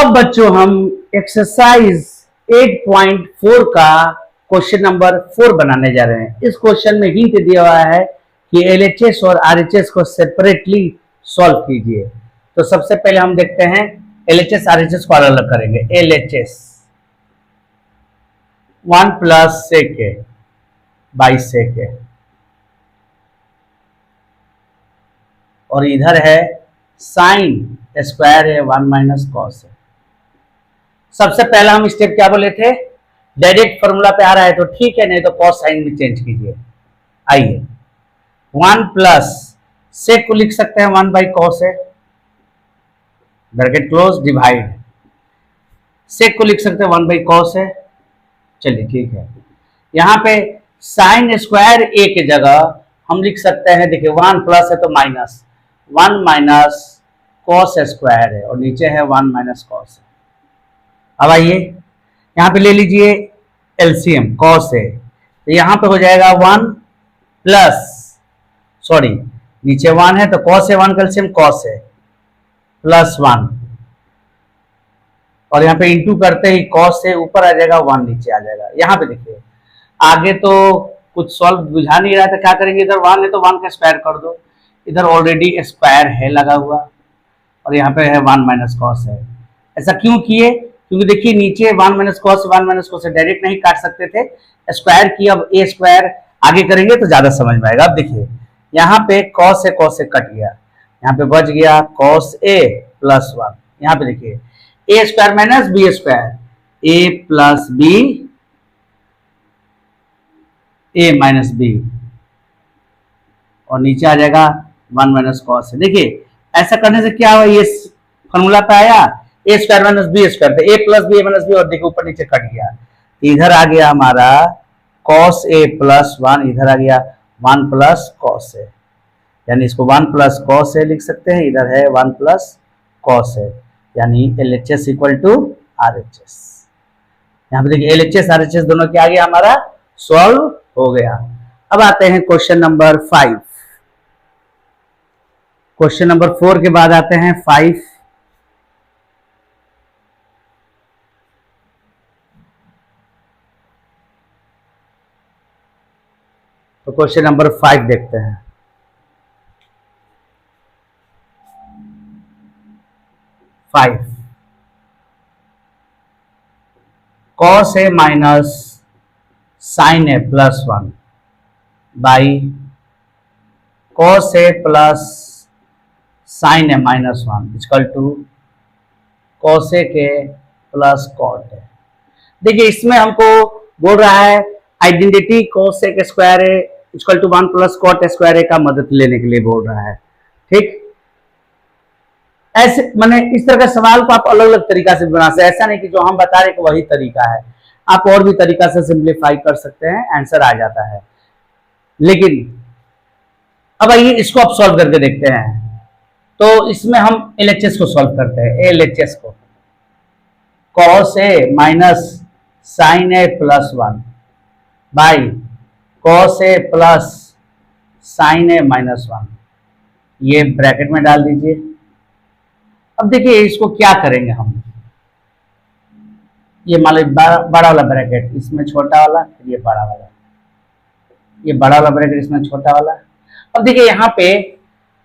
अब बच्चों हम एक्सरसाइज 8.4 का क्वेश्चन नंबर 4 बनाने जा रहे हैं। इस क्वेश्चन में हिंट दिया हुआ है कि एलएचएस और आरएचएस को सेपरेटली सॉल्व कीजिए। तो सबसे पहले हम देखते हैं एलएचएस आरएचएस को अलग अलग करेंगे। LHS 1 plus sec by sec और इधर है साइन स्क्वायर है 1 माइनस कॉस है। सबसे पहला हम स्टेप क्या बोले थे, डायरेक्ट फॉर्मूला पे आ रहा है तो ठीक है, नहीं तो कॉस साइन में चेंज कीजिए। आइए 1 प्लस सेक को लिख सकते हैं 1 बाई कॉस है, ब्रैकेट क्लोज, डिवाइड सेक को लिख सकते हैं 1 बाई कॉस है। चलिए ठीक है, यहां पे साइन स्क्वायर ए की जगह हम लिख सकते हैं, देखिए 1 प्लस है तो माइनस 1 माइनस कॉस स्क्वायर है और नीचे है 1 माइनस कॉस है। अब आइए यहां पे ले लीजिए एलसीएम कॉस है, तो यहां पे हो जाएगा 1 प्लस, सॉरी नीचे 1 है तो कॉस है 1 का एलसीएम कॉस है प्लस 1 और यहाँ पे इंटू करते ही कॉस से ऊपर आ जाएगा 1 नीचे आ जाएगा। यहाँ पे देखिए आगे तो कुछ सॉल्व बुझा नहीं रहा था, क्या करेंगे, इधर 1 है तो 1 का स्क्वायर कर दो, इधर ऑलरेडी स्क्वायर है लगा हुआ और यहाँ पे है 1 माइनस कॉस है। ऐसा क्यों किए, क्योंकि देखिए नीचे 1 minus cos 1 minus cos direct नहीं काट सकते थे, स्क्वायर की, अब ए स्क्वायर आगे करेंगे तो ज्यादा समझ में आएगा। अब देखिए यहाँ पे कॉस से कट गया, यहाँ पे बच गया कॉस ए प्लस 1। यहाँ पे देखिए ए square minus B square, A plus B A minus B और नीचे आ जाएगा 1 माइनस कॉस है। देखिए ऐसा करने से क्या हुआ, ये फॉर्मूला पे आया ए स्क्वायर माइनस बी स्क्वायर, तो ए प्लस बी ए माइनस बी और देखिए ऊपर नीचे कट गया, इधर आ गया हमारा कॉस ए प्लस 1, इधर आ गया 1 प्लस कॉस ए, यानी इसको 1 प्लस कॉस ए लिख सकते हैं, इधर है 1 प्लस कॉस ए, यानी एलएचएस इक्वल टू आरएचएस। यहाँ पे देखिए एलएचएस आरएचएस दोनों के आगे हमारा सॉल्व हो गया। अब आते हैं क्वेश्चन नंबर 5। क्वेश्चन नंबर 4 के बाद आते हैं 5। तो क्वेश्चन नंबर 5 देखते हैं। 5 cos A minus sine A plus 1 by cos A plus sine A minus 1 equal to cos A के प्लस कॉट ए। देखिए इसमें हमको बोल रहा है आइडेंटिटी कॉस ए के square A equal to 1 plus cot square A का मदद लेने के लिए बोल रहा है। ठीक, ऐसे माने इस तरह का सवाल को आप अलग अलग तरीका से बना सकते हैं, ऐसा नहीं कि जो हम बता रहे कि वही तरीका है, आप और भी तरीका से सिंप्लीफाई कर सकते हैं, आंसर आ जाता है। लेकिन अब आइए इसको आप सॉल्व करके देखते हैं। तो इसमें हम एलएचएस को सॉल्व करते हैं। एलएचएस को cos A minus sine A plus 1 by cos A plus sine A minus 1, ये ब्रैकेट में डाल दीजिए। अब देखिए इसको क्या करेंगे हम, ये मान लो बड़ा वाला ब्रैकेट, इसमें छोटा वाला, फिर ये बड़ा वाला, ये बड़ा वाला ब्रैकेट, इसमें छोटा वाला। अब देखिए यहाँ पे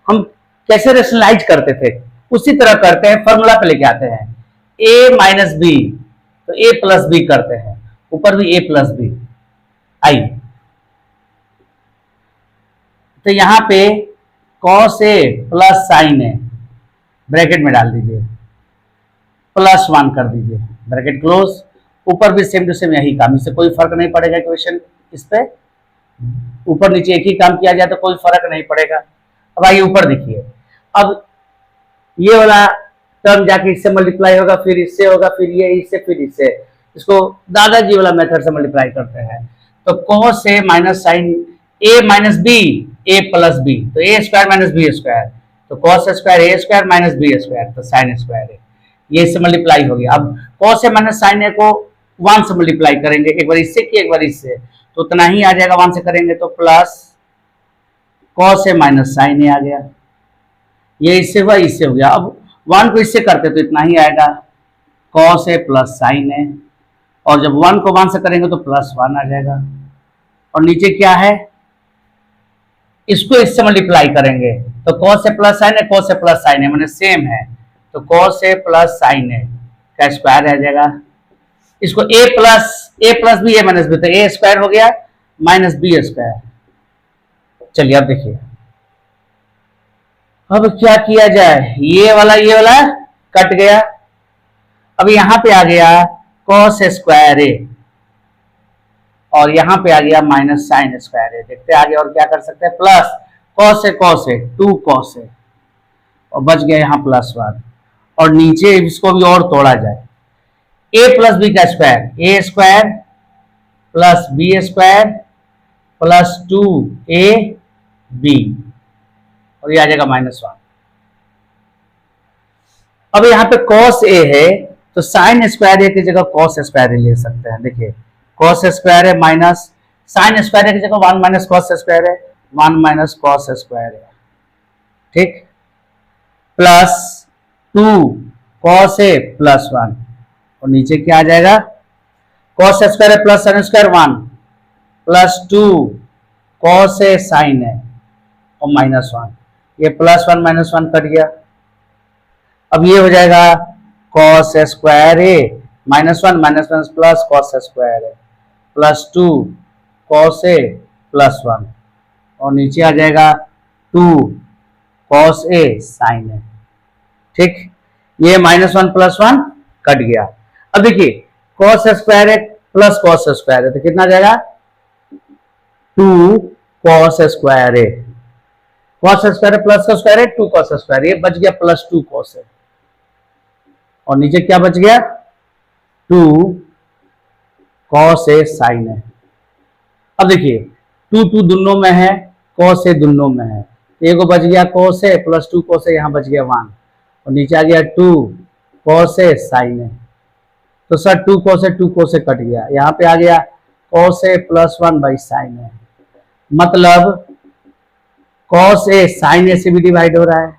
हम कैसे रेशनलाइज करते थे उसी तरह करते हैं, फॉर्मूला पे लेके आते हैं। a माइनस बी तो a प्लस बी करते हैं, ऊपर भी a प्लस बी। आइए तो यहाँ पे cos A plus sine A bracket में डाल दीजिए, प्लस 1 कर दीजिए, ब्रैकेट क्लोज, ऊपर भी सेम टू सेम यही काम, इससे कोई फर्क नहीं पड़ेगा इक्वेशन, इस पे ऊपर नीचे एक ही काम किया जाए तो कोई फर्क नहीं पड़ेगा। अब आइए ऊपर देखिए, अब ये वाला टर्म जाके इससे मल्टीप्लाई होगा, फिर इससे होगा, फिर ये इससे, फिर इससे, इसको दादाजी वाला मेथड से मल्टीप्लाई करते हैं। तो cos A minus sine A minus B A plus B, तो ए स्क्वायर माइनस बी स्क्वायर, तो cos square A square minus B square, तो साइन स्क्वायर है, ये इससे मल्टीप्लाई हो गया। अब cos ए माइनस साइन ए को 1 से मल्टीप्लाई करेंगे, एक बार इससे की एक बार इससे, तो उतना ही आ जाएगा, 1 से करेंगे तो प्लस cos ए माइनस साइन ए आ गया, ये इससे हुआ, इससे हो गया। अब 1 को इससे करते तो इतना ही आएगा, कॉस ए प्लस साइन ए, और जब 1 को 1 से करेंगे तो +1 आ जाएगा। और नीचे क्या है, इसको इससे मल्टीप्लाई करेंगे तो cos ए प्लस साइन ए, cos ए प्लस साइन ए मैंने सेम है, तो cos ए प्लस साइन ए का स्क्वायर आ जाएगा। इसको ए प्लस बी ए माइनस बी, तो ए स्क्वायर हो गया माइनस बी स्क्वायर। चलिए अब देखिए, अब क्या किया जाए, ये वाला कट गया। अब यहां पे आ गया cos स्क्वायर ए, और यहां पे आ गया माइनस साइन स्क्वायर ए। देखते हैं आगे और क्या कर सकते हैं, प्लस cos ए 2 cos ए, और बच गया यहाँ +1। और नीचे इसको भी और तोड़ा जाए, a प्लस बी का square, A square plus B square plus 2ab, और ये आ जाएगा -1। अब यहाँ पे cos a है तो साइन स्क्वायर ए की जगह cos स्क्वायर ए ले सकते हैं। देखिए cos स्क्वायर है माइनस साइन स्क्वायर ए की जगह 1 माइनस cos स्क्वायर है, 1 माइनस cos स्क्वायर है, ठीक, प्लस 2 cos ए प्लस 1, और नीचे क्या आ जाएगा, cos स्क्वायर है plus sine square 1 plus 2 cos A sign है और -1, ये +1 -1 कट गया। अब ये हो जाएगा cos square A -1 -1 plus cos square A plus 2 cos A plus 1, और नीचे आ जाएगा 2 cos ए साइन ए, ठीक, ये -1 प्लस 1 कट गया। अब देखिए cos square A plus cos square ए, तो कितना आ जाएगा 2 cos square A, cos square A plus का स्क्वायर है 2 cos स्क्वायर, ये बच गया +2 cos ए, और नीचे क्या बच गया 2 cos ए साइन है। अब देखिए 2 दोनों में है, cos ए दोनों में है, तो एक बच गया cos ए प्लस 2 cos ए, यहाँ बच गया 1, और नीचे आ गया 2 cos ए साइन है। तो सर 2 cos ए कट गया, यहाँ पे आ गया cos A plus 1 by sine है, मतलब cos ए साइन ए से भी डिवाइड हो रहा है,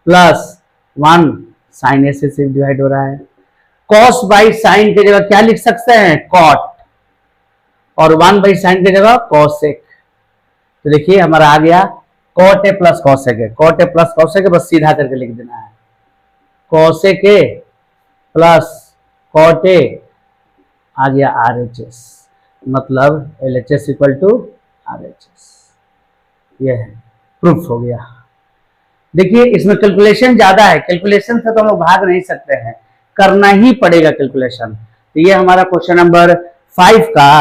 प्लस 1 साइन ए से डिवाइड हो रहा है। cos बाई साइन की जगह क्या लिख सकते हैं, cot, और 1 बाई साइन की जगह cosec। तो देखिए हमारा आ गया cot ए प्लस cosec है, cot ए प्लस cosec है, बस सीधा करके लिख देना है, cosec ए प्लस cot ए आ गया RHS, मतलब LHS इक्वल टू RHS, ये है, प्रूफ हो गया। देखिए इसमें कैलकुलेशन ज्यादा है, कैलकुलेशन से तो हम लोग भाग नहीं सकते हैं, करना ही पड़ेगा कैलकुलेशन। तो ये हमारा क्वेश्चन नंबर 5 का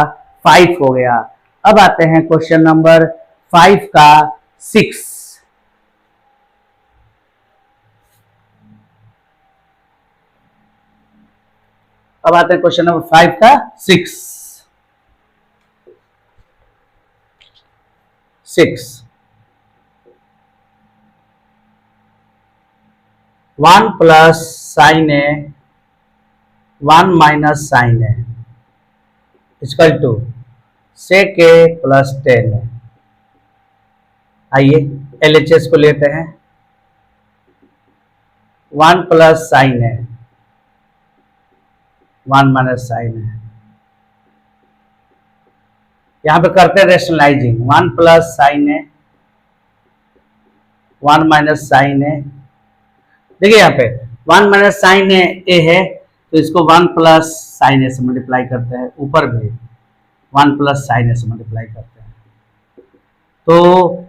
5 हो गया। अब आते हैं क्वेश्चन नंबर 5 का 6। अब आते हैं क्वेश्चन नंबर 5 का 6। 1 plus sine A 1 minus sine A equal to sec A plus 10 है। आइए LHS को लेते हैं, 1 प्लस साइन है 1 माइनस साइन है, यहां पे करते हैं रेशनलाइजिंग, 1 प्लस साइन है 1 माइनस साइन है। देखिए यहाँ पे 1 माइनस साइन ए है, तो इसको 1 प्लस साइन ए से मल्टीप्लाई करते हैं, ऊपर भी 1 प्लस साइन ए से मल्टीप्लाई करते हैं, तो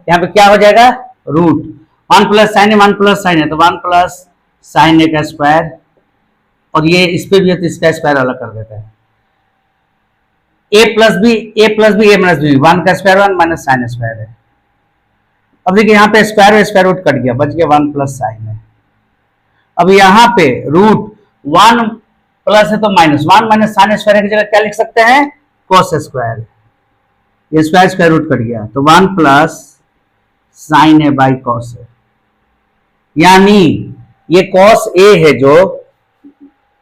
यहाँ पे क्या हो जाएगा root 1 plus sine A 1 plus sign है, तो 1 प्लस साइन ए का स्क्वायर, और ये इस पे भी है तो इसका स्क्वायर अलग कर देते हैं, ए प्लस बी ए माइनस बी, 1 का स्क्वायर 1 माइनस साइन स्क्वायर है। अब देखिए यहाँ पे स्क्वायर रूट कट गया, बच गया 1 प्लस साइन है। अब यहाँ पे रूट 1 प्लस है तो -1 माइनस साइन स्क्वायर की जगह क्या लिख सकते हैं, cos स्क्वायर, ये स्क्वायर रूट कट गया, तो 1 plus sine A by cos ए, यानी ये cos ए है जो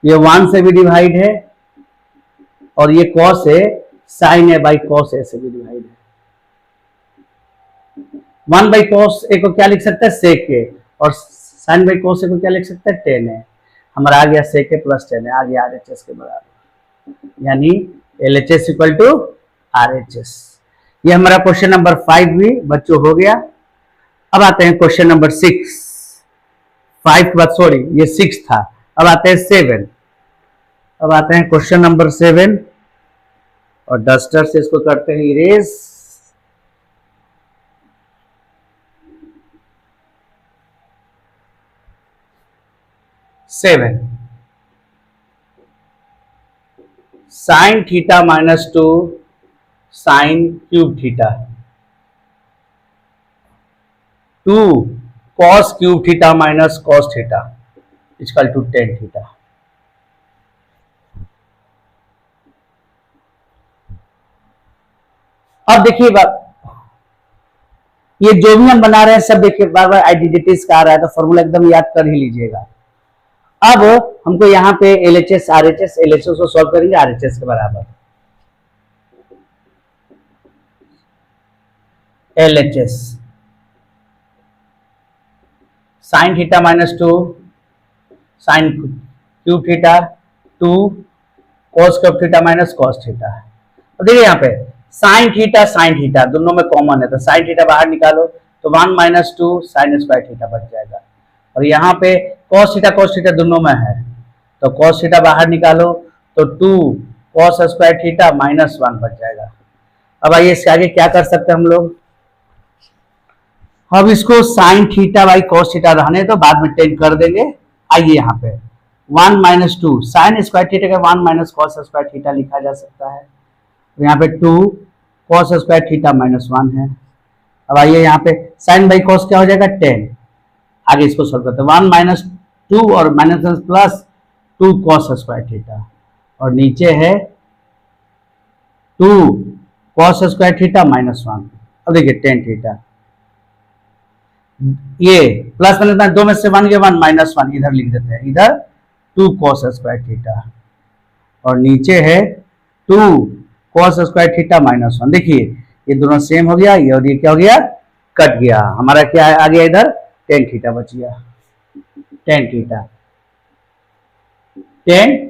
ये 1 से भी डिवाइड है, और ये cos A sine A by cos A से भी डिवाइड है। 1 बाई cos ए को क्या लिख सकते हैं, सेक ए, और साइन बाई cos ए को क्या लिख सकते हैं, 10 है। हमारा आ गया सेक प्लस 10 है, आ गया RHS के बराबर, यानी LHS इक्वल टू RHS। ये हमारा क्वेश्चन नंबर 5 भी बच्चों हो गया। अब आते हैं क्वेश्चन नंबर 6। 5 के बाद सॉरी ये 6 था, अब आते हैं 7। अब आते हैं क्वेश्चन नंबर 7 और डस्टर से इसको करते हैं erase. Sine theta minus 2 sine cube theta 2 cos cube theta minus cos theta equal to tan theta. अब देखिए ये जो भी हम बना रहे हैं सब देखिए बार बार आइडेंटिटीज का आ रहा है, तो फॉर्मूला एकदम याद कर ही लीजिएगा। अब हमको यहाँ पे LHS RHS, LHS को सॉल्व करेंगे RHS के बराबर। LHS sign theta minus 2 sine cube theta 2 cos cube theta minus cos theta. अब देखिए यहाँ पे साइन थीटा दोनों में कॉमन है, तो साइन थीटा बाहर निकालो तो 1 माइनस 2 साइन स्क्वायर थीटा बच जाएगा। और यहाँ पे कॉस थीटा दोनों में है, तो कॉस थीटा बाहर निकालो तो 2 कॉस स्क्वायर थीटा माइनस 1 बच जाएगा। अब आइए इसके आगे क्या कर सकते हैं हम लोग। अब इसको sine theta by cos theta रहने तो बाद में 10 कर देंगे। आइए यहाँ पे 1 माइनस 2 साइन स्क्वायर थीटा का 1 माइनस कॉस स्क्वायर थीटा लिखा जा सकता है। यहाँ पे 2 कॉस स्क्वायर थीटा माइनस 1 है। अब आइए यहाँ पे साइन बाई कॉस क्या हो जाएगा 10। आगे इसको सॉल्व करते हैं 1 माइनस 2 और minus plus 2 cos square theta और नीचे है 2 कॉस स्क्वायर थीटा माइनस 1। अब देखिए 10 थीटा, ये प्लस माइनस दो में से 1 गया 1 माइनस 1 इधर लिख देते हैं, इधर 2 कॉस स्क्वायर थीटा और नीचे है 2 कॉस स्क्वायर थीटा माइनस 1। देखिए ये दोनों सेम हो गया, ये और ये क्या हो गया कट गया, हमारा क्या आ गया इधर 10 थीटा बच गया। 10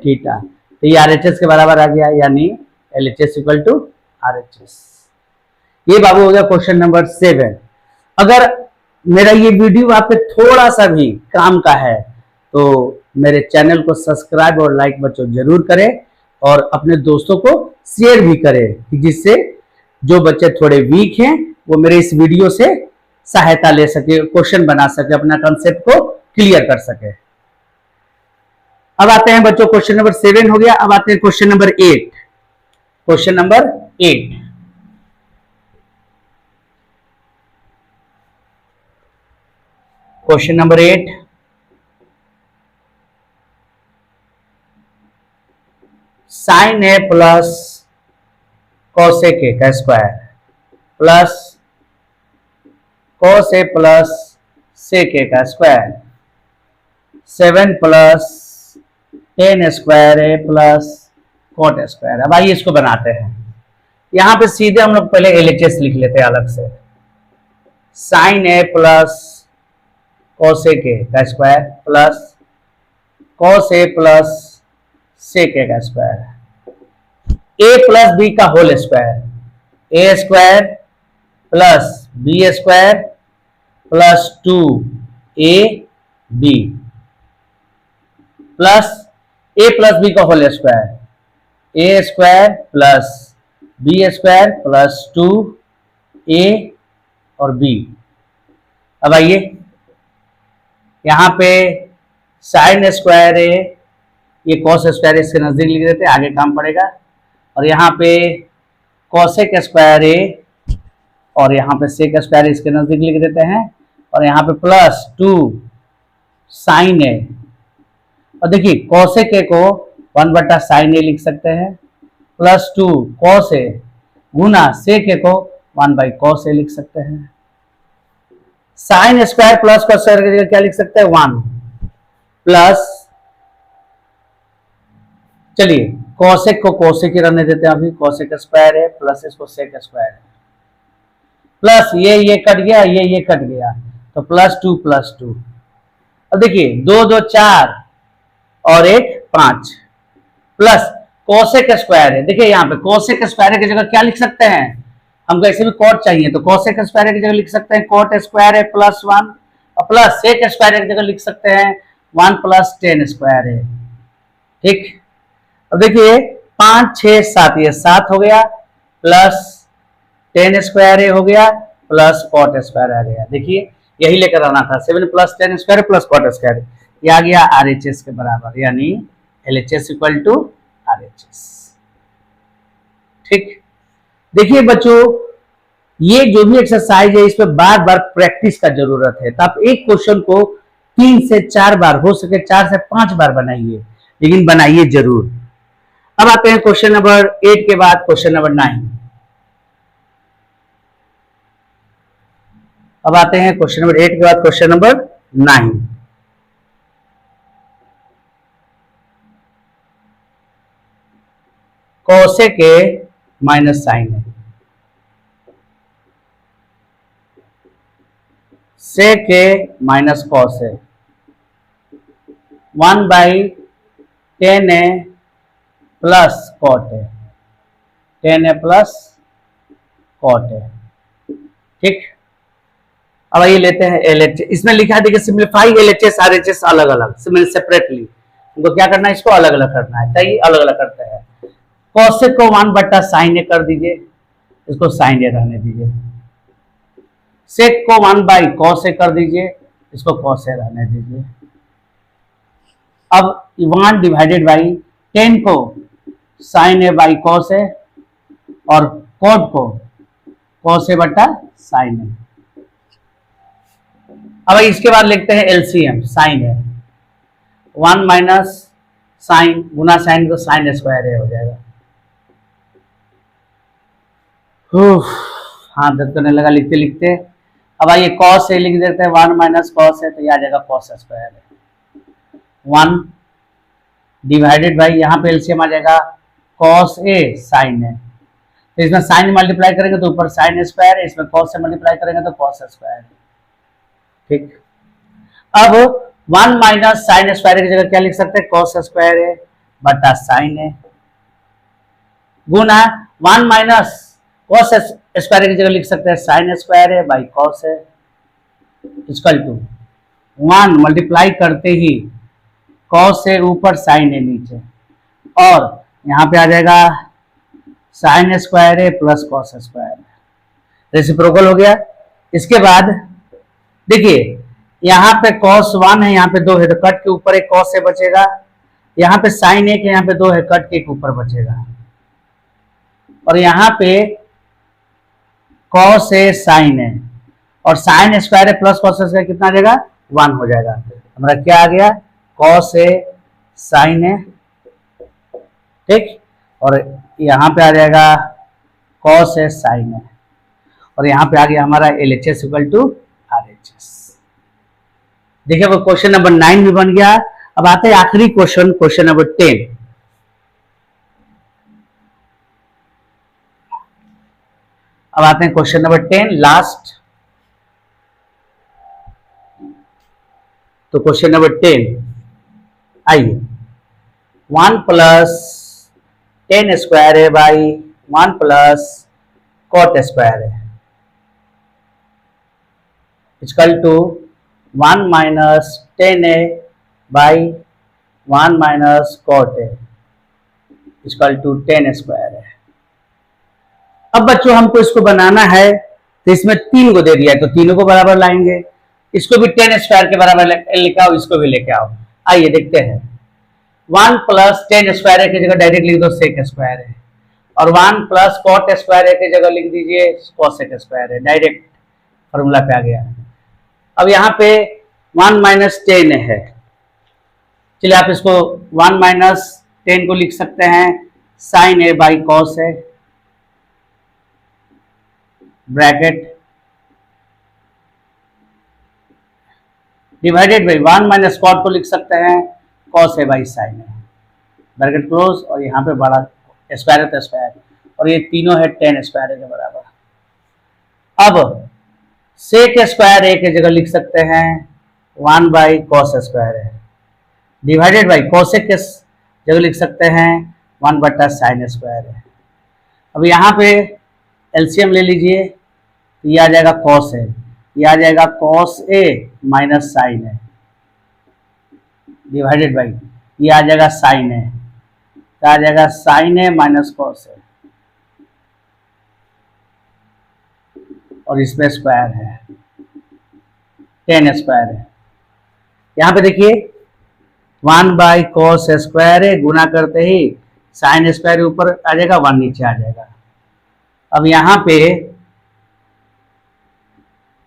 थीटा तो ये RHS के बराबर आ गया, यानी LHS इक्वल टू RHS। ये बाबू हो गया क्वेश्चन नंबर 7। अगर मेरा ये वीडियो आप पे थोड़ा सा भी काम का है तो मेरे चैनल को सब्सक्राइब और लाइक बच्चों जरूर करें और अपने दोस्तों को शेयर भी करें, जिससे जो बच्चे थोड़े वीक हैं वो मेरे इस वीडियो से सहायता ले सके, क्वेश्चन बना सके, अपना कंसेप्ट को क्लियर कर सके। अब आते हैं बच्चों क्वेश्चन नंबर 7 हो गया। अब आते हैं question number 8। Question number 8 question number 8 sine A plus cosec A का square plus cos A plus sec A का square 7 plus 10 square A plus cot square. अब आइए इसको बनाते हैं। यहां पे सीधे हम लोग पहले LHS लिख लेते हैं अलग से। Sine A plus cosec A का square plus cos A plus sec A का स्क्वायर ए प्लस बी का whole square A square plus B square plus 2 A B plus A plus B का whole square A square plus B square plus 2 A और B. अब आइए यहाँ पे sine square ए, ये cos square इसके नजदीक लिख देते हैं, आगे काम पड़ेगा। और यहाँ पे कॉसेक स्क्वायर ए और यहाँ पे सेक स्क्वायर इसके नजदीक लिख देते हैं और यहाँ पे प्लस 2 साइन ए। और देखिए कॉसेक ए को 1 साइन ए लिख सकते हैं प्लस 2 कॉस ए गुना सेक ए को 1 कॉस ए लिख सकते हैं। Sine square plus cos square क्या लिख सकते हैं 1 प्लस, चलिए कॉसेक को कॉसेक ही रहने देते हैं, अभी कॉसेक स्क्वायर है प्लस इसको सेक स्क्वायर है प्लस ये कट गया ये कट गया तो प्लस 2 प्लस 2। अब देखिए 2 2 4 और एक 5 प्लस कोसेक स्क्वायर है। देखिए यहाँ पे कोसेक स्क्वायर की जगह क्या लिख सकते हैं, हमको ऐसे भी कॉट चाहिए तो कोसेक स्क्वायर की जगह लिख सकते हैं कॉट स्क्वायर है प्लस 1 और प्लस सेक स्क्वायर की जगह लिख सकते हैं 1 प्लस टेन स्क्वायर है। ठीक, अब देखिए 5 6 7 ये 7 हो गया प्लस टेन स्क्वायर हो गया प्लस कॉट स्क्वायर आ गया। देखिए यही लेकर आना था 7 plus tan square plus cot square, ये आ गया RHS के बराबर, यानी LHS इक्वल टू RHS। ठीक, देखिए बच्चों ये जो भी एक्सरसाइज है इसमें बार बार प्रैक्टिस का जरूरत है, तो आप एक क्वेश्चन को 3 से 4 बार, हो सके 4 से 5 बार बनाइए, लेकिन बनाइए जरूर। अब आते हैं क्वेश्चन नंबर 8 के बाद क्वेश्चन नंबर 9। अब आते हैं क्वेश्चन नंबर 8 के बाद क्वेश्चन नंबर 9। कोसेक के माइनस साइन है, सेक के माइनस कॉस है, 1/10 प्लस कॉट है, 10 प्लस कॉट है। ठीक, अब ये लेते हैं LHS, इसमें लिखा है देखिए सिंप्लीफाई LHS RHS अलग अलग सेपरेटली, उनको क्या करना है, इसको अलग अलग करना है, तो ये अलग अलग करते हैं। कॉसेक को 1/sin A कर दीजिए, इसको sin A रहने दीजिए। सेक को 1/cos A कर दीजिए, इसको cos A रहने दीजिए। अब 1 डिवाइडेड बाई 10 को sin A by cos A और cot को cos A बटा sin A। अब इसके बाद लिखते हैं LCM sin A, 1 minus sine गुना साइन तो sin स्क्वायर A हो जाएगा। हाँ दर्द करने लगा लिखते लिखते। अब आइए cos A लिख देते हैं, 1 माइनस cos A, तो यह आ जाएगा cos स्क्वायर है। 1 डिवाइडेड बाई यहाँ पे एलसीएम आ जाएगा cos A sin A, तो इसमें साइन मल्टीप्लाई करेंगे तो ऊपर साइन स्क्वायर है, इसमें cos से मल्टीप्लाई करेंगे तो cos स्क्वायर है। ठीक, अब 1 माइनस साइन स्क्वायर की जगह क्या लिख सकते हैं, cos स्क्वायर है बटा साइन है, गुना 1 माइनस cos स्क्वायर की जगह लिख सकते हैं साइन स्क्वायर है बाई cos है, इक्वल टू 1 मल्टीप्लाई करते ही cos से ऊपर साइन है नीचे, और यहाँ पे आ जाएगा साइन स्क्वायर है प्लस cos स्क्वायर है, रेसिप्रोकल हो गया। इसके बाद देखिए यहाँ पे cos 1 है, यहाँ पे 2 है, तो कट के ऊपर एक cos से बचेगा, यहाँ पे साइन 1 है, यहाँ पे 2 है, कट के एक ऊपर बचेगा, और यहाँ पे cos है साइन है, और साइन स्क्वायर है प्लस cos स्क्वायर कितना आ जाएगा, 1 हो जाएगा। हमारा क्या आ गया, cos है साइन है, ठीक, और यहाँ पे आ जाएगा cos है साइन है, और यहाँ पे आ गया हमारा LHS इक्वल टू RHS। देखिए वो क्वेश्चन नंबर 9 भी बन गया। अब आते हैं आखिरी क्वेश्चन, क्वेश्चन नंबर 10। अब आते हैं क्वेश्चन नंबर 10 लास्ट। तो क्वेश्चन नंबर 10 आइए, 1 प्लस 10 स्क्वायर है बाई 1 प्लस कॉट स्क्वायर है, equal to 1 minus 10A by 1 minus cot A equal to 10 square है। अब बच्चों हमको इसको बनाना है, तो इसमें 3 को दे दिया है तो तीनों को बराबर लाएंगे, इसको भी 10 स्क्वायर के बराबर लेके आओ, इसको भी लेके आओ। आइए देखते हैं, 1 प्लस 10 स्क्वायर की जगह डायरेक्ट लिख दो सेक स्क्वायर है, और 1 प्लस कॉट स्क्वायर की जगह लिख दीजिए कोसेक स्क्वायर है, डायरेक्ट फॉर्मूला पे आ गया। अब यहाँ पे 1 माइनस 10 है, चलिए आप इसको 1 माइनस 10 को लिख सकते हैं साइन ए बाई कॉस है, bracket divided by 1 minus cot को लिख सकते हैं कॉस ए बाई साइन है, ब्रैकेट क्लोज, और यहाँ पे बड़ा स्क्वायर है तो स्क्वायर, और ये तीनों है 10 स्क्वायर के बराबर। अब सेक स्क्वायर ए की जगह लिख सकते हैं 1 बाई कॉस स्क्वायर है, डिवाइडेड बाई कोसेक के जगह लिख सकते हैं 1/sin² है। अब यहाँ पे एलसीएम ले लीजिए, तो ये आ जाएगा कॉस है, ये आ जाएगा कॉस ए माइनस साइन है डिवाइडेड बाई ये आ जाएगा साइन है, तो आ जाएगा साइन है माइनस कॉस है, और इसमें स्क्वायर है, tan² है। यहाँ पे देखिए 1/cos² है, गुना करते ही sin² ऊपर आ जाएगा, 1 नीचे आ जाएगा। अब यहाँ पे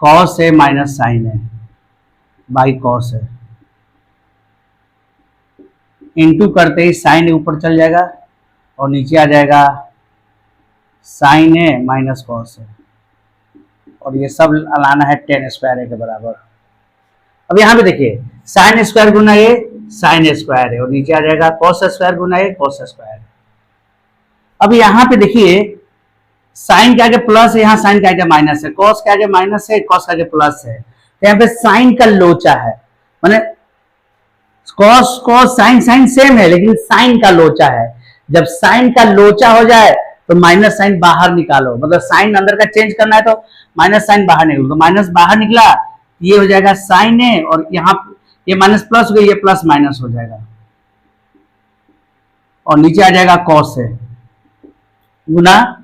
cos है माइनस साइन है बाई कॉस है, इंटू करते ही साइन ऊपर चल जाएगा और नीचे आ जाएगा साइन है माइनस कॉस है, और ये सब लाना है tan² के बराबर। अब यहाँ पे देखिए sin² गुना ये sin² है, और नीचे आ जाएगा cos² गुना ये cos²। अब यहाँ पे देखिए साइन के आगे प्लस है, यहाँ साइन के आगे माइनस है, कॉस के आगे माइनस है, कॉस के आगे प्लस है, तो यहाँ पे साइन का लोचा है, माने cos cos sine sine same है, लेकिन साइन का लोचा है। जब साइन का लोचा हो जाए तो माइनस साइन बाहर निकालो, मतलब साइन अंदर का चेंज करना है तो माइनस साइन बाहर निकालो, तो माइनस बाहर निकला, ये हो जाएगा साइन है, और यहाँ ये माइनस प्लस हो गई, ये प्लस माइनस हो जाएगा, और नीचे आ जाएगा कॉस है गुना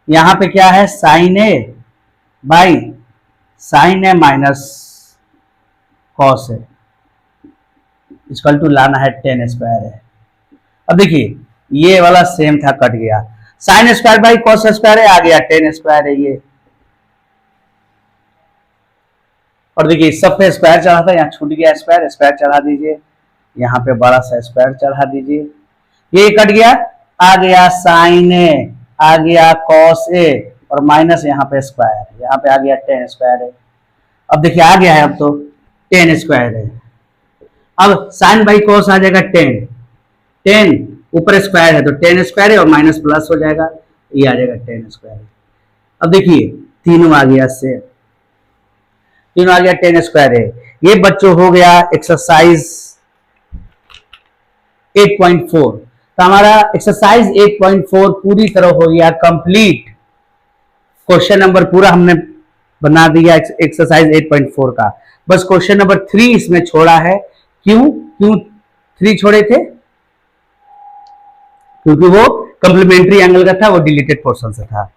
यहाँ पे क्या है साइन है बाई साइन है माइनस कॉस है, इक्वल टू लाना है tan² है। अब देखिए ये वाला सेम था, कट गया, sin² बाई cos² है, आ गया tan² है ये, और देखिए सब पे स्क्वायर चढ़ा था, यहाँ छूट गया स्क्वायर, स्क्वायर चढ़ा दीजिए, यहाँ पे बड़ा सा स्क्वायर चढ़ा दीजिए, ये कट गया, आ गया साइन है, आ गया कॉस ए, और माइनस यहाँ पे स्क्वायर, यहाँ पे आ गया tan² है। अब देखिए आ गया है, अब तो tan² है, अब साइन बाई कॉस आ जाएगा tan ऊपर स्क्वायर है तो tan² है, और माइनस प्लस हो जाएगा, ये आ जाएगा tan²। अब देखिए तीनों आ गया से, तीनों आ गया tan² है। ये बच्चों हो गया एक्सरसाइज 8.4। तो हमारा एक्सरसाइज 8.4 पूरी तरह हो गया कंप्लीट। क्वेश्चन नंबर पूरा हमने बना दिया एक्सरसाइज 8.4 का, बस क्वेश्चन नंबर 3 इसमें छोड़ा है। क्यों 3 छोड़े थे? क्योंकि वो कम्प्लीमेंट्री एंगल का था, वो डिलीटेड पोर्शन से था।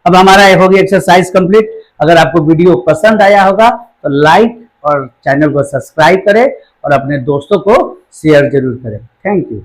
अब हमारा हो गया एक्सरसाइज कंप्लीट। अगर आपको वीडियो पसंद आया होगा तो लाइक और चैनल को सब्सक्राइब करें और अपने दोस्तों को शेयर जरूर करें। Thank you.